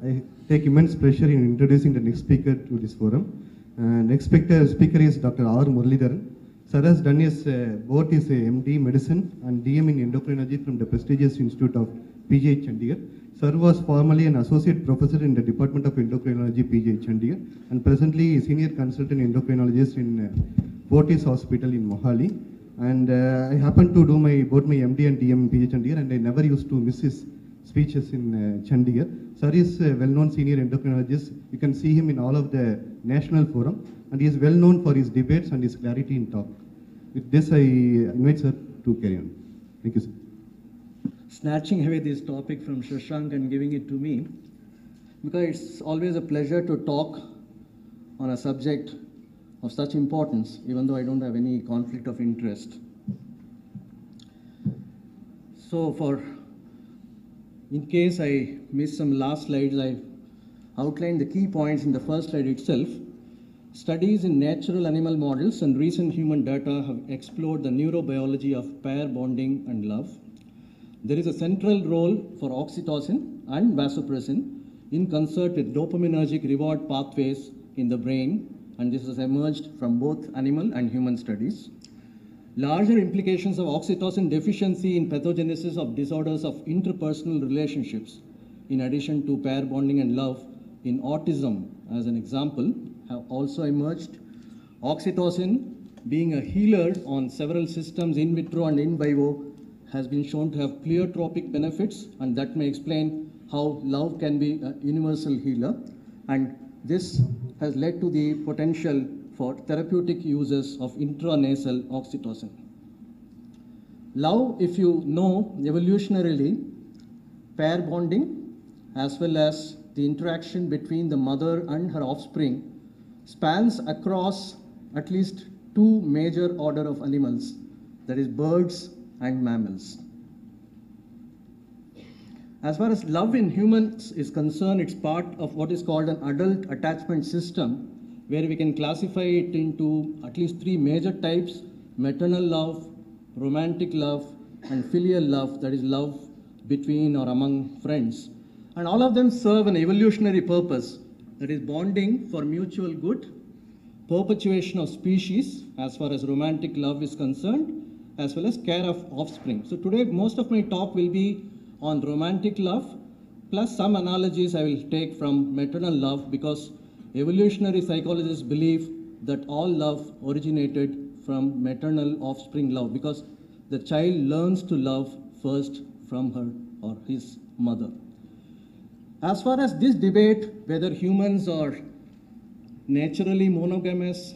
I take immense pleasure in introducing the next speaker to this forum. Next speaker is Dr. R. Muralidharan. Sir has done both his MD Medicine and DM in Endocrinology from the prestigious Institute of PGH Chandigarh. Sir was formerly an associate professor in the Department of Endocrinology, PGH Chandigarh, and presently senior consultant endocrinologist in Fortis Hospital in Mohali. And I happened to do both my MD and DM in PGH Chandigarh, and I never used to miss his speeches in Chandigarh. Sir is a well-known senior endocrinologist. You can see him in all of the national forum, and he is well known for his debates and his clarity in talk. With this, I invite Sir to carry on. Thank you, sir. Snatching away this topic from Shashank and giving it to me, because it's always a pleasure to talk on a subject of such importance, even though I don't have any conflict of interest. So in case I missed some last slides, I outlined the key points in the first slide itself. Studies in natural animal models and recent human data have explored the neurobiology of pair bonding and love. There is a central role for oxytocin and vasopressin in concert with dopaminergic reward pathways in the brain, and this has emerged from both animal and human studies. Larger implications of oxytocin deficiency in pathogenesis of disorders of interpersonal relationships, in addition to pair bonding and love in autism as an example, have also emerged. Oxytocin, being a healer on several systems in vitro and in vivo, has been shown to have pleiotropic benefits, and that may explain how love can be a universal healer. And this has led to the potential for therapeutic uses of intranasal oxytocin. Love, if you know evolutionarily, pair bonding as well as the interaction between the mother and her offspring spans across at least two major order of animals, that is birds and mammals. As far as love in humans is concerned, it's part of what is called an adult attachment system, where we can classify it into at least three major types: maternal love, romantic love, and filial love, that is love between or among friends. And all of them serve an evolutionary purpose, that is bonding for mutual good, perpetuation of species as far as romantic love is concerned, as well as care of offspring. So today most of my talk will be on romantic love, plus some analogies I will take from maternal love, because evolutionary psychologists believe that all love originated from maternal offspring love, because the child learns to love first from her or his mother. As far as this debate, whether humans are naturally monogamous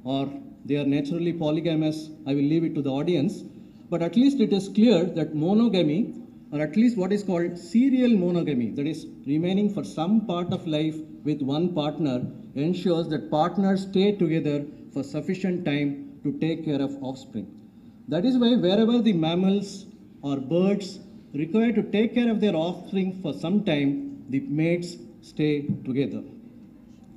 or they are naturally polygamous, I will leave it to the audience. But at least it is clear that monogamy, or at least what is called serial monogamy, that is remaining for some part of life with one partner, ensures that partners stay together for sufficient time to take care of offspring. That is why wherever the mammals or birds require to take care of their offspring for some time, the mates stay together.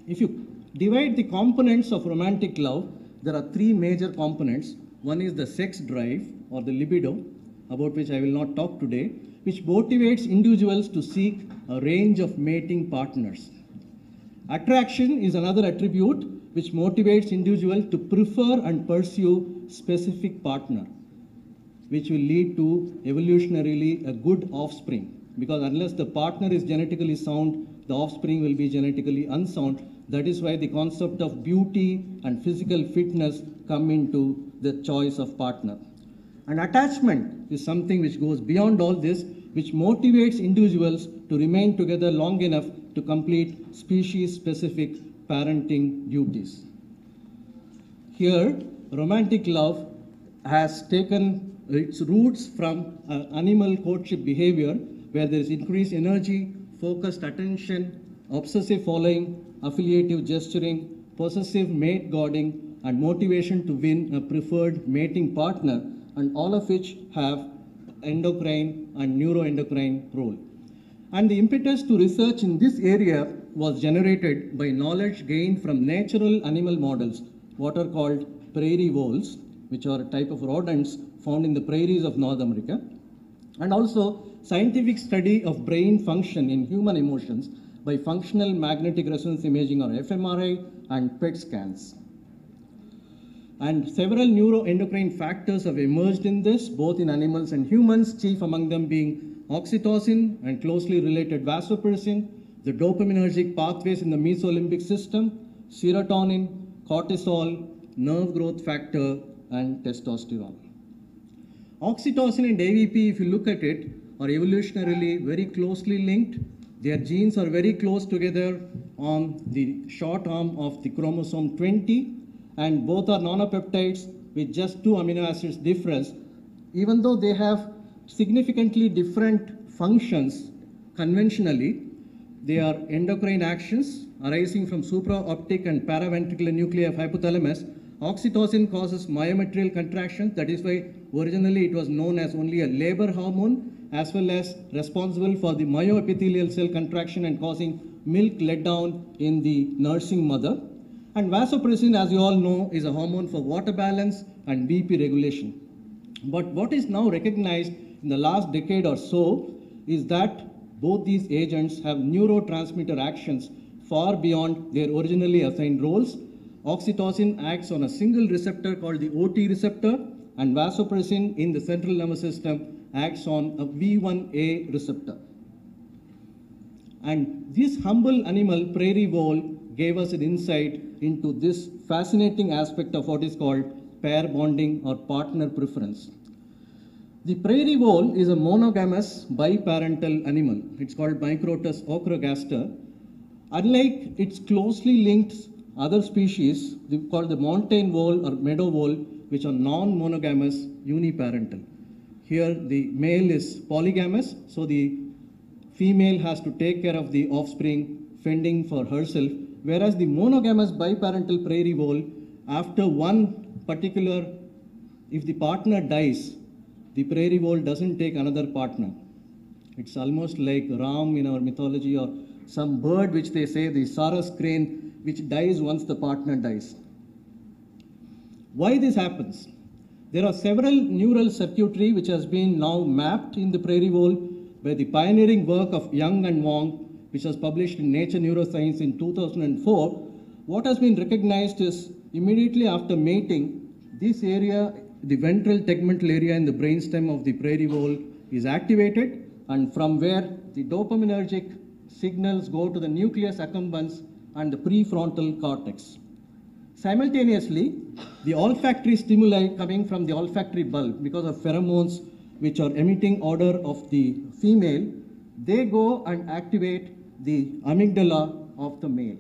If you divide the components of romantic love, there are three major components. One is the sex drive or the libido, about which I will not talk today, which motivates individuals to seek a range of mating partners. Attraction is another attribute which motivates individuals to prefer and pursue specific partner, which will lead to evolutionarily a good offspring. Because unless the partner is genetically sound, the offspring will be genetically unsound. That is why the concept of beauty and physical fitness come into the choice of partner. And attachment is something which goes beyond all this, which motivates individuals to remain together long enough to complete species-specific parenting duties. Here, romantic love has taken its roots from animal courtship behavior, where there is increased energy, focused attention, obsessive following, affiliative gesturing, possessive mate guarding, and motivation to win a preferred mating partner, and all of which have endocrine and neuroendocrine role. And the impetus to research in this area was generated by knowledge gained from natural animal models, what are called prairie voles, which are a type of rodents found in the prairies of North America, and also scientific study of brain function in human emotions by functional magnetic resonance imaging or fMRI and PET scans. And several neuroendocrine factors have emerged in this, both in animals and humans, chief among them being oxytocin and closely related vasopressin, the dopaminergic pathways in the mesolimbic system, serotonin, cortisol, nerve growth factor, and testosterone. Oxytocin and AVP, if you look at it, are evolutionarily very closely linked. Their genes are very close together on the short arm of the chromosome 20, and both are nonopeptides with just 2 amino acids difference. Even though they have significantly different functions conventionally, they are endocrine actions arising from supraoptic and paraventricular nuclei of hypothalamus. Oxytocin causes myometrial contraction. That is why originally it was known as only a labor hormone, as well as responsible for the myoepithelial cell contraction and causing milk letdown in the nursing mother. And vasopressin, as you all know, is a hormone for water balance and BP regulation. But what is now recognized in the last decade or so is that both these agents have neurotransmitter actions far beyond their originally assigned roles. Oxytocin acts on a single receptor called the OT receptor, and vasopressin in the central nervous system acts on a V1A receptor. And this humble animal, prairie vole, gave us an insight into this fascinating aspect of what is called pair bonding or partner preference. The prairie vole is a monogamous biparental animal. It's called Microtus ochragaster. Unlike its closely linked other species called the mountain vole or meadow vole, which are non-monogamous uniparental. Here the male is polygamous, so the female has to take care of the offspring, fending for herself, whereas the monogamous biparental prairie vole, after one particular, if the partner dies, the prairie vole doesn't take another partner. It's almost like Ram in our mythology, or some bird which they say, the Saras crane, which dies once the partner dies. Why this happens? There are several neural circuitry which has been now mapped in the prairie vole by the pioneering work of Young and Wong, which was published in Nature Neuroscience in 2004. What has been recognized is immediately after mating, this area, the ventral tegmental area in the brainstem of the prairie vole is activated, and from where the dopaminergic signals go to the nucleus accumbens and the prefrontal cortex. Simultaneously, the olfactory stimuli coming from the olfactory bulb, because of pheromones which are emitting odor of the female, they go and activate the amygdala of the male.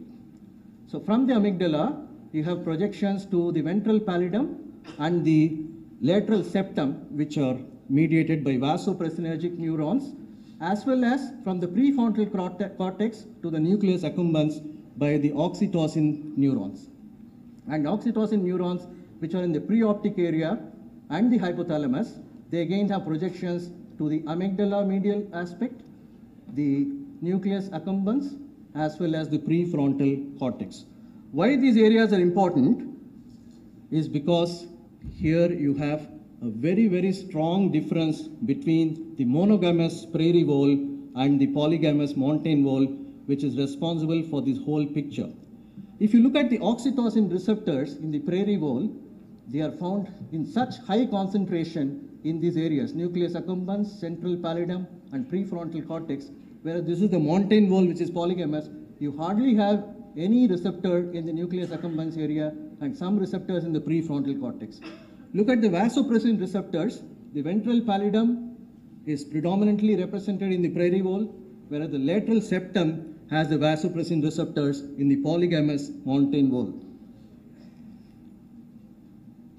So from the amygdala, you have projections to the ventral pallidum and the lateral septum, which are mediated by vasopressinergic neurons, as well as from the prefrontal cortex to the nucleus accumbens by the oxytocin neurons. And oxytocin neurons, which are in the preoptic area and the hypothalamus, they again have projections to the amygdala medial aspect, the nucleus accumbens, as well as the prefrontal cortex. Why these areas are important is because here you have a very, very strong difference between the monogamous prairie vole and the polygamous mountain vole, which is responsible for this whole picture. If you look at the oxytocin receptors in the prairie vole, they are found in such high concentration in these areas, nucleus accumbens, central pallidum, and prefrontal cortex, whereas this is the mountain vole, which is polygamous. You hardly have any receptor in the nucleus accumbens area and some receptors in the prefrontal cortex. Look at the vasopressin receptors. The ventral pallidum is predominantly represented in the prairie vole, whereas the lateral septum has the vasopressin receptors in the polygamous mountain vole.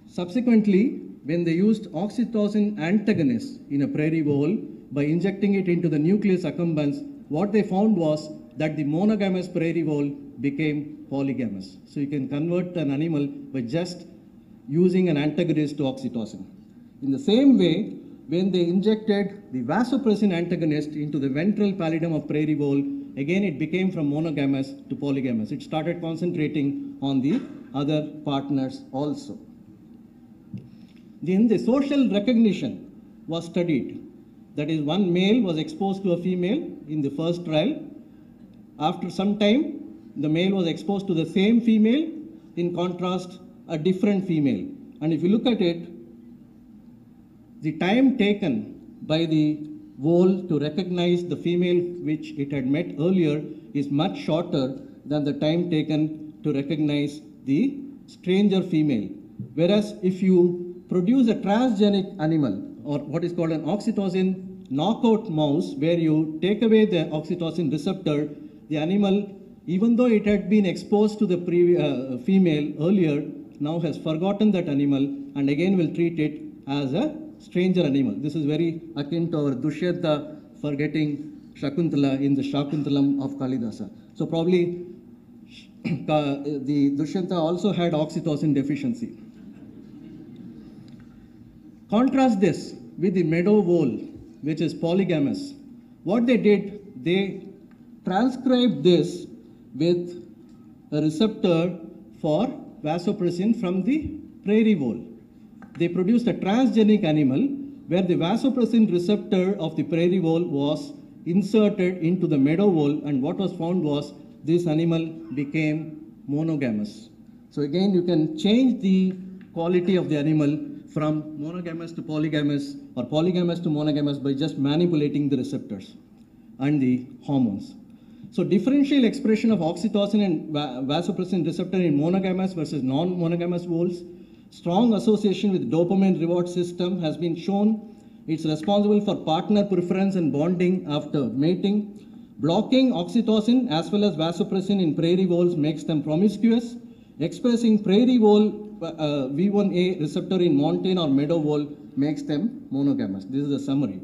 Subsequently, when they used oxytocin antagonists in a prairie vole by injecting it into the nucleus accumbens, what they found was that the monogamous prairie vole became polygamous. So you can convert an animal by just using an antagonist to oxytocin. In the same way, when they injected the vasopressin antagonist into the ventral pallidum of prairie vole, again it became from monogamous to polygamous. It started concentrating on the other partners also. Then the social recognition was studied. That is, one male was exposed to a female in the first trial. After some time, the male was exposed to the same female, in contrast, a different female. And if you look at it, the time taken by the vole to recognize the female which it had met earlier is much shorter than the time taken to recognize the stranger female. Whereas if you produce a transgenic animal, or what is called an oxytocin knockout mouse, where you take away the oxytocin receptor, the animal, even though it had been exposed to the female earlier, now has forgotten that animal and again will treat it as a stranger animal. This is very akin to our Dushyanta forgetting Shakuntala in the Shakuntalam of Kalidasa. So probably the Dushyanta also had oxytocin deficiency. Contrast this with the meadow vole, which is polygamous. What they did, they transcribed this with a receptor for vasopressin from the prairie vole. They produced a transgenic animal where the vasopressin receptor of the prairie vole was inserted into the meadow vole, and what was found was this animal became monogamous. So again, you can change the quality of the animal from monogamous to polygamous or polygamous to monogamous by just manipulating the receptors and the hormones. So differential expression of oxytocin and vasopressin receptor in monogamous versus non-monogamous voles. Strong association with dopamine reward system has been shown. It's responsible for partner preference and bonding after mating. Blocking oxytocin as well as vasopressin in prairie voles makes them promiscuous. Expressing prairie vole V1A receptor in montane or meadow vole makes them monogamous. This is a summary.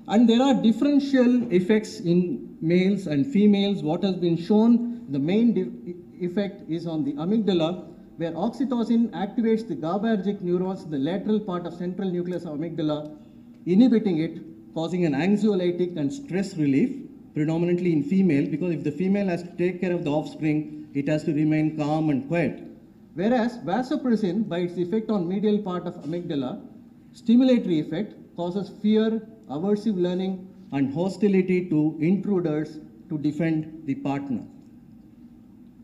And there are differential effects in males and females. What has been shown, the main effect is on the amygdala, where oxytocin activates the GABAergic neurons in the lateral part of central nucleus of amygdala, inhibiting it, causing an anxiolytic and stress relief, predominantly in female, because if the female has to take care of the offspring, it has to remain calm and quiet. Whereas vasopressin, by its effect on medial part of amygdala, stimulatory effect, causes fear, aversive learning, and hostility to intruders to defend the partner.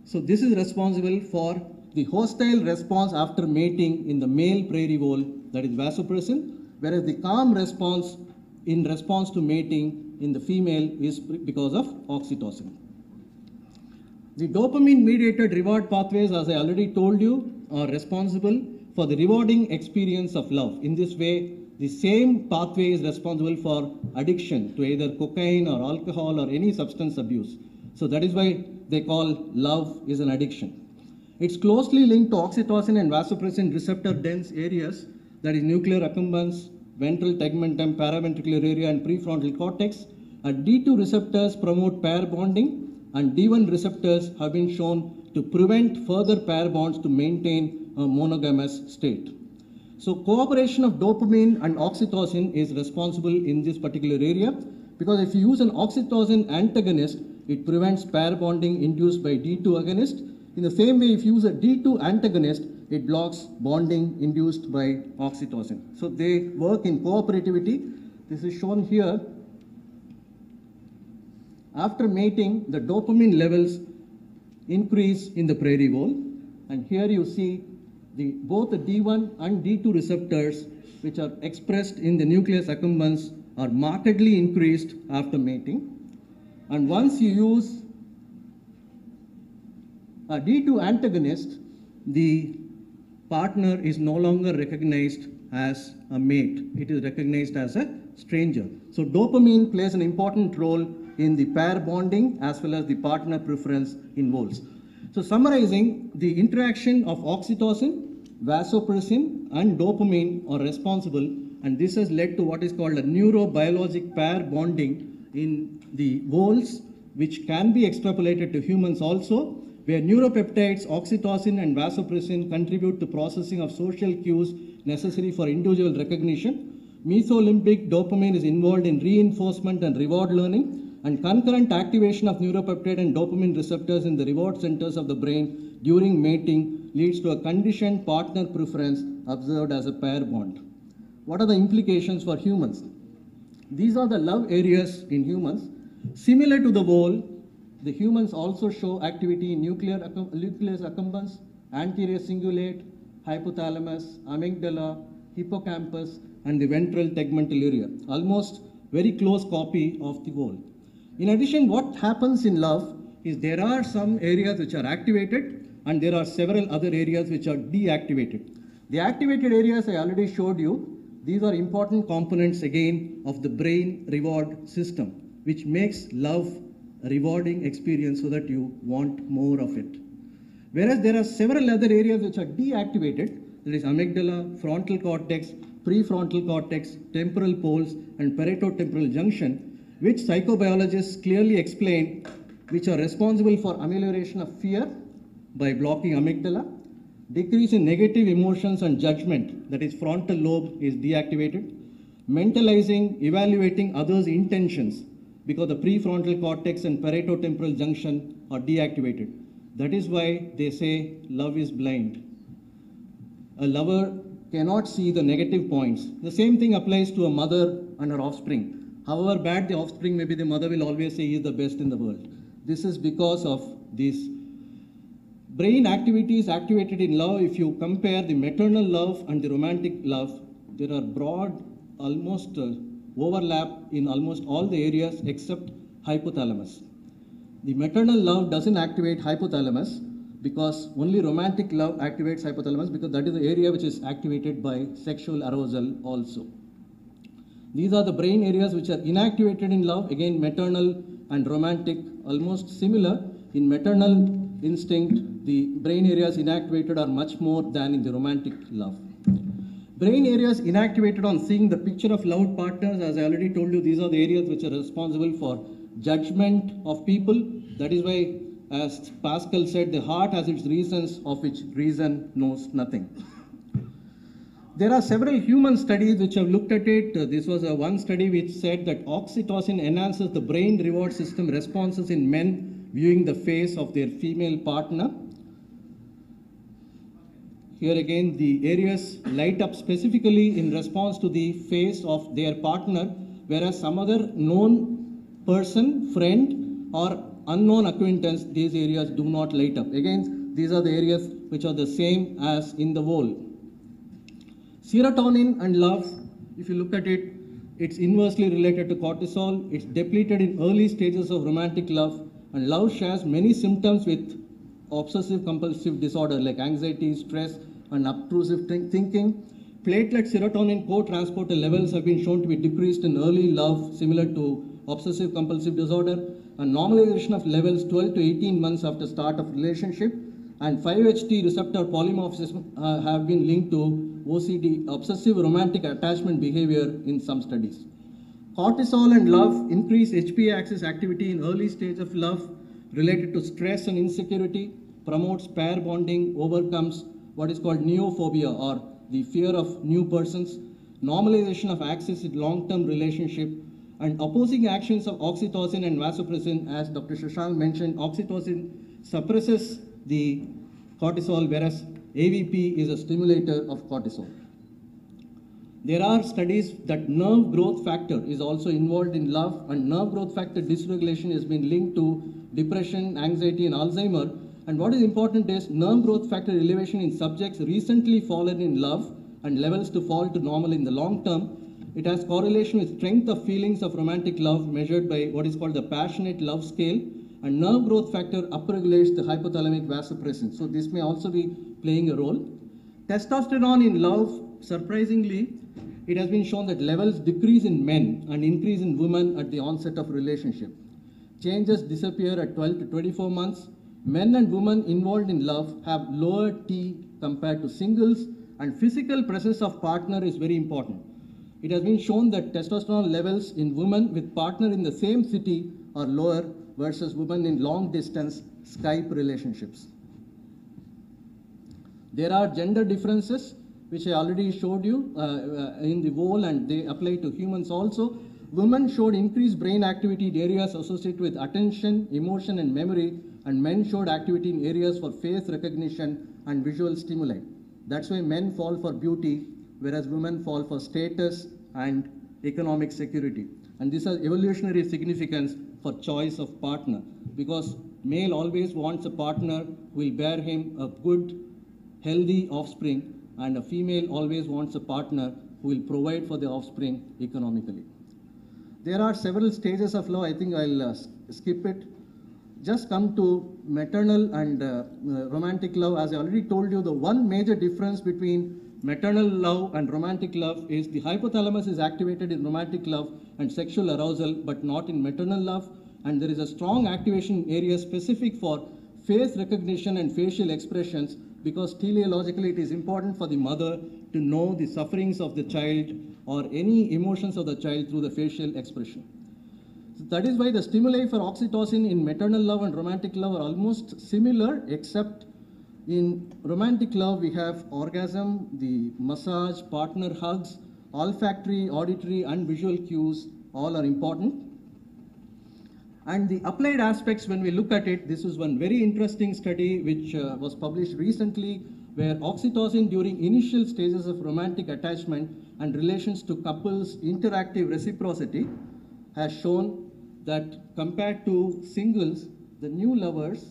So this is responsible for the hostile response after mating in the male prairie vole, that is vasopressin, whereas the calm response in response to mating in the female is because of oxytocin. The dopamine-mediated reward pathways, as I already told you, are responsible for the rewarding experience of love. In this way, the same pathway is responsible for addiction to either cocaine or alcohol or any substance abuse. So that is why they call love is an addiction. It's closely linked to oxytocin and vasopressin receptor dense areas, that is nuclear accumbens, ventral tegmentum, paraventricular area, and prefrontal cortex. And D2 receptors promote pair bonding, and D1 receptors have been shown to prevent further pair bonds to maintain a monogamous state. So cooperation of dopamine and oxytocin is responsible in this particular area, because if you use an oxytocin antagonist, it prevents pair bonding induced by D2 agonist. In the same way, if you use a D2 antagonist, it blocks bonding induced by oxytocin. So they work in cooperativity. This is shown here. After mating, the dopamine levels increase in the prairie vole. And here you see both the D1 and D2 receptors, which are expressed in the nucleus accumbens, are markedly increased after mating. And once you use a D2 antagonist, the partner is no longer recognized as a mate. It is recognized as a stranger. So dopamine plays an important role in the pair bonding as well as the partner preference in voles. So summarizing, the interaction of oxytocin, vasopressin, and dopamine are responsible, and this has led to what is called a neurobiologic pair bonding in the voles, which can be extrapolated to humans also, where neuropeptides, oxytocin, and vasopressin contribute to processing of social cues necessary for individual recognition. Mesolimbic dopamine is involved in reinforcement and reward learning, and concurrent activation of neuropeptide and dopamine receptors in the reward centers of the brain during mating leads to a conditioned partner preference observed as a pair bond. What are the implications for humans? These are the love areas in humans. Similar to the vole, The humans also show activity in nucleus accumbens, anterior cingulate, hypothalamus, amygdala, hippocampus, and the ventral tegmental area. Almost very close copy of the whole. In addition, what happens in love is there are some areas which are activated and there are several other areas which are deactivated. The activated areas I already showed you. These are important components again of the brain reward system, which makes love a rewarding experience so that you want more of it. Whereas there are several other areas which are deactivated, that is amygdala, frontal cortex, prefrontal cortex, temporal poles, and parieto-temporal junction, which psychobiologists clearly explain, which are responsible for amelioration of fear by blocking amygdala, decrease in negative emotions and judgment, that is frontal lobe is deactivated, mentalizing, evaluating others' intentions, because the prefrontal cortex and parieto-temporal junction are deactivated. That is why they say love is blind. A lover cannot see the negative points. The same thing applies to a mother and her offspring. However bad the offspring may be, the mother will always say he is the best in the world. This is because of these brain activities activated in love. If you compare the maternal love and the romantic love, there are broad, almost overlap in almost all the areas except hypothalamus. The maternal love doesn't activate hypothalamus because only romantic love activates hypothalamus, because that is the area which is activated by sexual arousal also. These are the brain areas which are inactivated in love. Again, maternal and romantic almost similar. In maternal instinct, the brain areas inactivated are much more than in the romantic love. Brain areas inactivated on seeing the picture of loved partners, as I already told you, these are the areas which are responsible for judgment of people. That is why, as Pascal said, the heart has its reasons of which reason knows nothing. There are several human studies which have looked at it. This was one study which said that oxytocin enhances the brain reward system responses in men viewing the face of their female partner. Here again, the areas light up specifically in response to the face of their partner, whereas some other known person, friend, or unknown acquaintance, these areas do not light up. Again, these are the areas which are the same as in the whole. Serotonin and love, if you look at it, it's inversely related to cortisol. It's depleted in early stages of romantic love, and love shares many symptoms with obsessive compulsive disorder like anxiety, stress, and obtrusive thinking. Platelet serotonin co-transporter levels have been shown to be decreased in early love, similar to obsessive compulsive disorder, and normalization of levels 12 to 18 months after start of relationship, and 5-HT receptor polymorphism have been linked to OCD, obsessive romantic attachment behavior, in some studies. Cortisol and love increase HPA axis activity in early stage of love related to stress and insecurity, promotes pair bonding, overcomes what is called neophobia or the fear of new persons, normalization of axis in long-term relationship, and opposing actions of oxytocin and vasopressin. As Dr. Shashank mentioned, oxytocin suppresses the cortisol, whereas AVP is a stimulator of cortisol. There are studies that nerve growth factor is also involved in love, and nerve growth factor dysregulation has been linked to depression, anxiety, and Alzheimer. And what is important is nerve growth factor elevation in subjects recently fallen in love and levels to fall to normal in the long term. It has correlation with strength of feelings of romantic love measured by what is called the passionate love scale, and nerve growth factor upregulates the hypothalamic vasopressin. So this may also be playing a role. Testosterone in love, surprisingly, it has been shown that levels decrease in men and increase in women at the onset of relationship. Changes disappear at 12 to 24 months. Men and women involved in love have lower T compared to singles, and physical presence of partner is very important. It has been shown that testosterone levels in women with partner in the same city are lower versus women in long distance Skype relationships. There are gender differences, which I already showed you in the whole, and they apply to humans also. Women showed increased brain activity in areas associated with attention, emotion, and memory, and men showed activity in areas for face recognition and visual stimuli. That's why men fall for beauty, whereas women fall for status and economic security. And this has evolutionary significance for choice of partner, because male always wants a partner who will bear him a good, healthy offspring, and a female always wants a partner who will provide for the offspring economically. There are several stages of love. I think I'll skip it. Just come to maternal and romantic love. As I already told you, the one major difference between maternal love and romantic love is the hypothalamus is activated in romantic love and sexual arousal, but not in maternal love. And there is a strong activation area specific for face recognition and facial expressions, because teleologically it is important for the mother to know the sufferings of the child or any emotions of the child through the facial expression. So that is why the stimuli for oxytocin in maternal love and romantic love are almost similar, except in romantic love we have orgasm, the massage, partner hugs, olfactory, auditory and visual cues all are important. And the applied aspects, when we look at it, this is one very interesting study which was published recently, where oxytocin during initial stages of romantic attachment and relations to couples' interactive reciprocity has shown that compared to singles, the new lovers,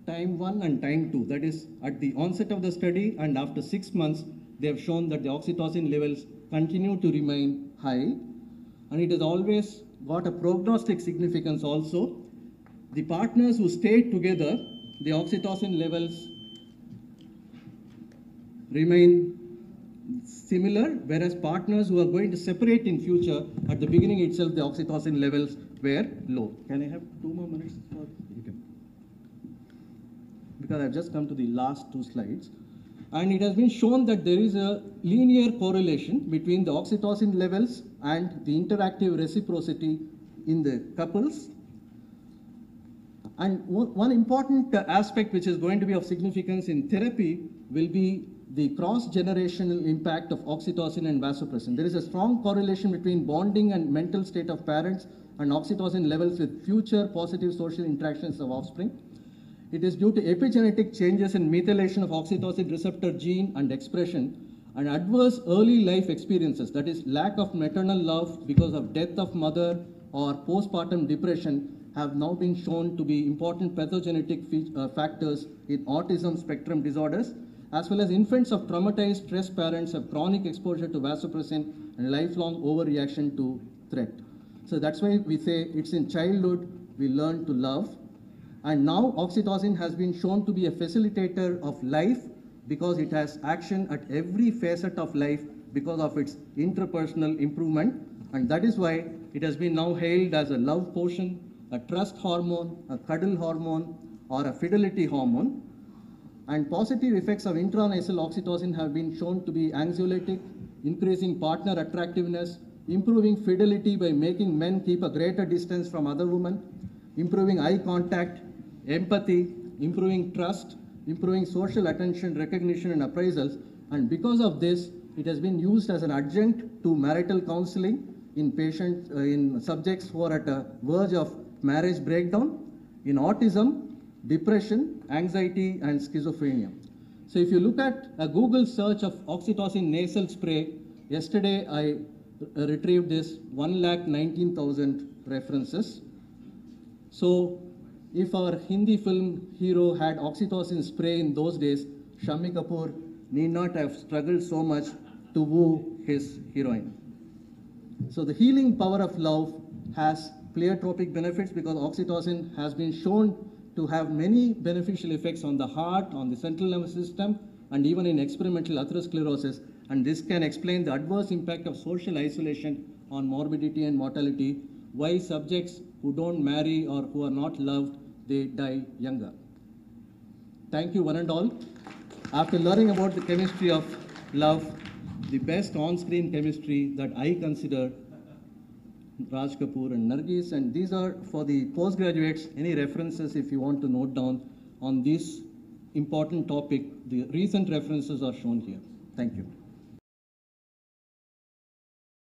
time 1 and time 2, that is at the onset of the study and after 6 months, they have shown that the oxytocin levels continue to remain high, and it has always got a prognostic significance also. The partners who stayed together, the oxytocin levels remain similar, whereas partners who are going to separate in future, at the beginning itself the oxytocin levels were low. Can I have 2 more minutes? You can. Because I've just come to the last 2 slides. And it has been shown that there is a linear correlation between the oxytocin levels and the interactive reciprocity in the couples. And one important aspect which is going to be of significance in therapy will be the cross-generational impact of oxytocin and vasopressin. There is a strong correlation between bonding and mental state of parents and oxytocin levels with future positive social interactions of offspring. It is due to epigenetic changes in methylation of oxytocin receptor gene and expression, and adverse early life experiences, that is lack of maternal love because of death of mother or postpartum depression, have now been shown to be important pathogenetic factors in autism spectrum disorders, as well as infants of traumatized stress parents have chronic exposure to vasopressin and lifelong overreaction to threat. So that's why we say it's in childhood we learn to love. And now oxytocin has been shown to be a facilitator of life because it has action at every facet of life because of its interpersonal improvement. And that is why it has been now hailed as a love potion, a trust hormone, a cuddle hormone, or a fidelity hormone. And positive effects of intranasal oxytocin have been shown to be anxiolytic, increasing partner attractiveness, improving fidelity by making men keep a greater distance from other women, improving eye contact, empathy, improving trust, improving social attention, recognition, and appraisals. And because of this, it has been used as an adjunct to marital counseling in patients, in subjects who are at a verge of marriage breakdown, in autism, depression, anxiety, and schizophrenia. So if you look at a Google search of oxytocin nasal spray, yesterday I retrieved this 119,000 references. So if our Hindi film hero had oxytocin spray in those days, Shammi Kapoor need not have struggled so much to woo his heroine. So the healing power of love has pleiotropic benefits because oxytocin has been shown to have many beneficial effects on the heart, on the central nervous system, and even in experimental atherosclerosis. And this can explain the adverse impact of social isolation on morbidity and mortality, why subjects who don't marry or who are not loved, they die younger. Thank you one and all. After learning about the chemistry of love, the best on-screen chemistry that I consider Raj Kapoor and Nargis, and these are for the postgraduates. Any references if you want to note down on this important topic, the recent references are shown here. Thank you.